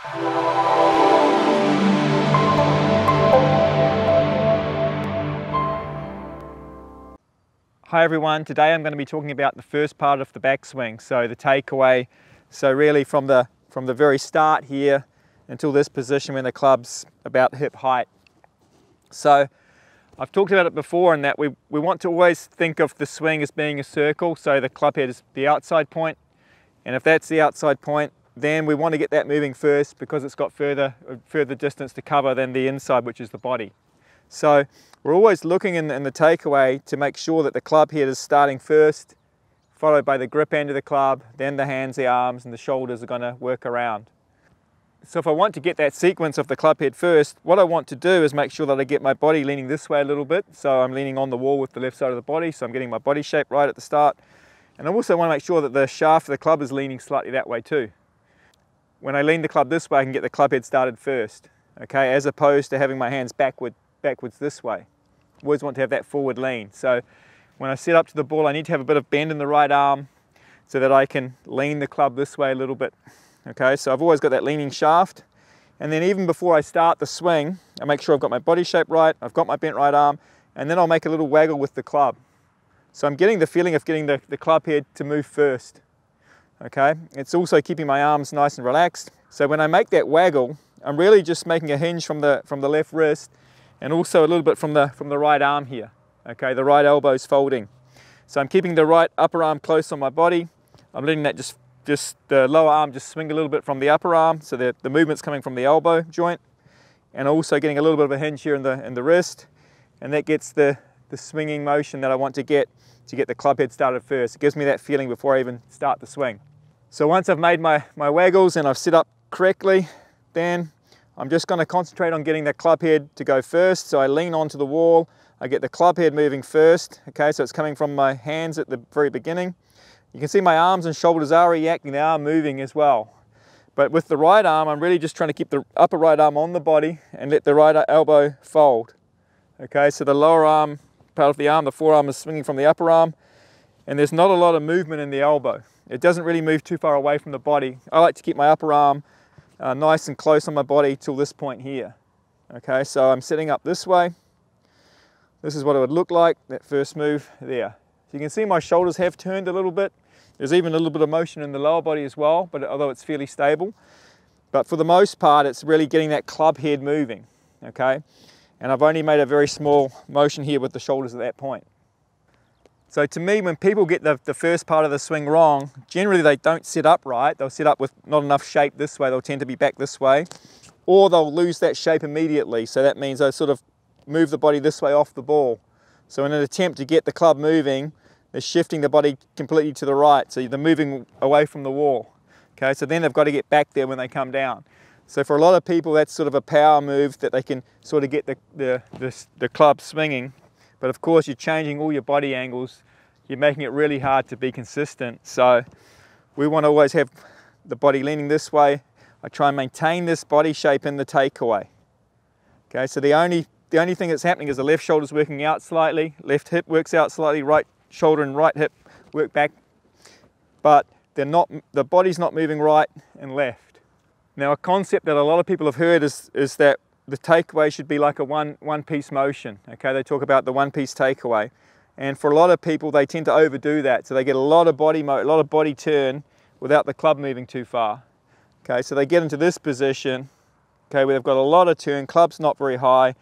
Hi everyone, today I'm going to be talking about the first part of the backswing, so the takeaway. So really from the very start here until this position when the club's about hip height. So I've talked about it before in that we want to always think of the swing as being a circle, so the club head is the outside point, and if that's the outside point, then we want to get that moving first because it's got further distance to cover than the inside, which is the body. So we're always looking in the takeaway to make sure that the club head is starting first, followed by the grip end of the club, then the hands, the arms, and the shoulders are going to work around. So if I want to get that sequence of the club head first, what I want to do is make sure that I get my body leaning this way a little bit. So I'm leaning on the wall with the left side of the body, so I'm getting my body shape right at the start. And I also want to make sure that the shaft of the club is leaning slightly that way too. When I lean the club this way, I can get the club head started first, okay, as opposed to having my hands backwards this way. I always want to have that forward lean. So when I set up to the ball, I need to have a bit of bend in the right arm so that I can lean the club this way a little bit. Okay, so I've always got that leaning shaft. And then even before I start the swing, I make sure I've got my body shape right, I've got my bent right arm, and then I'll make a little waggle with the club. So I'm getting the feeling of getting the club head to move first. Okay, it's also keeping my arms nice and relaxed. So when I make that waggle, I'm really just making a hinge from the left wrist and also a little bit from the right arm here. Okay, the right elbow's folding. So I'm keeping the right upper arm close on my body. I'm letting that just the lower arm just swing a little bit from the upper arm, so that the movement's coming from the elbow joint, and also getting a little bit of a hinge here in the wrist, and that gets the swinging motion that I want to get the club head started first. It gives me that feeling before I even start the swing. So once I've made my waggles and I've set up correctly, then I'm just going to concentrate on getting the club head to go first. So I lean onto the wall, I get the club head moving first, okay, so it's coming from my hands at the very beginning. You can see my arms and shoulders are reacting, they are moving as well. But with the right arm, I'm really just trying to keep the upper right arm on the body and let the right elbow fold. Okay, so the lower arm, part of the arm, the forearm is swinging from the upper arm, and there's not a lot of movement in the elbow. It doesn't really move too far away from the body. I like to keep my upper arm nice and close on my body till this point here. Okay, so I'm sitting up this way. This is what it would look like, that first move there. So you can see my shoulders have turned a little bit. There's even a little bit of motion in the lower body as well, but although it's fairly stable. But for the most part, it's really getting that club head moving, okay? And I've only made a very small motion here with the shoulders at that point. So to me, when people get the first part of the swing wrong, generally they don't sit up right. They'll sit up with not enough shape this way. They'll tend to be back this way, or they'll lose that shape immediately. So that means they sort of move the body this way off the ball. So in an attempt to get the club moving, they're shifting the body completely to the right. So they're moving away from the wall. Okay, so then they've got to get back there when they come down. So for a lot of people, that's sort of a power move that they can sort of get the club swinging. But of course, you're changing all your body angles. You're making it really hard to be consistent. So we want to always have the body leaning this way. I try and maintain this body shape in the takeaway. Okay, so the only thing that's happening is the left shoulder's working out slightly, left hip works out slightly, right shoulder and right hip work back, but the body's not moving right and left. Now a concept that a lot of people have heard is that the takeaway should be like a one-piece motion. Okay, they talk about the one-piece takeaway, and for a lot of people they tend to overdo that, so they get a lot of body turn without the club moving too far. Okay, so they get into this position, okay, where they've got a lot of turn, club's not very high,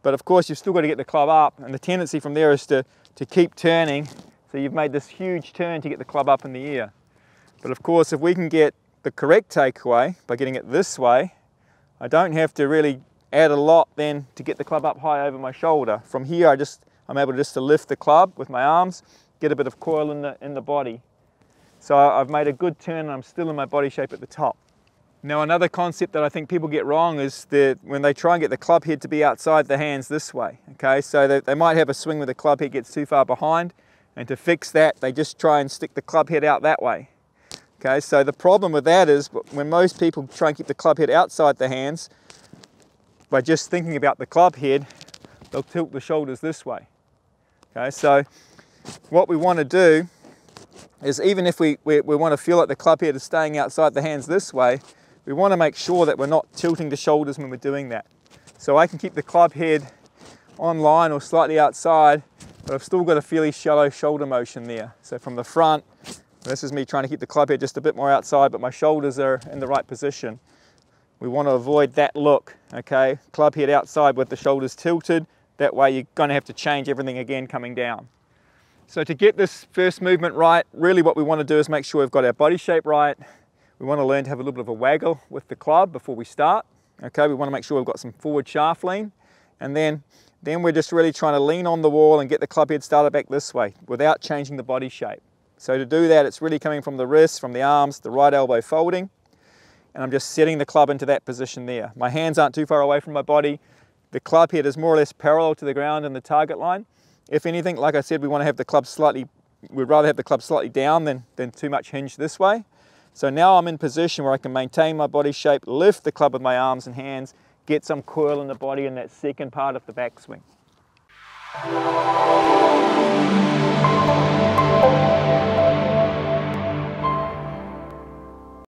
but of course you've still got to get the club up, and the tendency from there is to keep turning, so you've made this huge turn to get the club up in the air. But of course, if we can get the correct takeaway by getting it this way, I don't have to really add a lot then to get the club up high over my shoulder. From here, I'm able just to lift the club with my arms, get a bit of coil in the body. So I've made a good turn and I'm still in my body shape at the top. Now another concept that I think people get wrong is that when they try and get the club head to be outside the hands this way. Okay, so they might have a swing where the club head gets too far behind, and to fix that they just try and stick the club head out that way. Okay, so the problem with that is when most people try and keep the club head outside the hands, by just thinking about the club head, they'll tilt the shoulders this way. Okay, so what we want to do is, even if we want to feel like the club head is staying outside the hands this way, we want to make sure that we're not tilting the shoulders when we're doing that. So I can keep the club head on line or slightly outside, but I've still got a fairly shallow shoulder motion there. So from the front, this is me trying to keep the club head just a bit more outside, but my shoulders are in the right position. We want to avoid that look, okay? Club head outside with the shoulders tilted. That way you're going to have to change everything again coming down. So to get this first movement right, really what we want to do is make sure we've got our body shape right. We want to learn to have a little bit of a waggle with the club before we start. Okay, we want to make sure we've got some forward shaft lean. And then we're just really trying to lean on the wall and get the club head started back this way without changing the body shape. So to do that, it's really coming from the wrists, from the arms, the right elbow folding. And I'm just setting the club into that position there. My hands aren't too far away from my body. The club head is more or less parallel to the ground in the target line. If anything, like I said, we want to have the club slightly, we'd rather have the club slightly down than too much hinged this way. So now I'm in position where I can maintain my body shape, lift the club with my arms and hands, get some coil in the body in that second part of the backswing.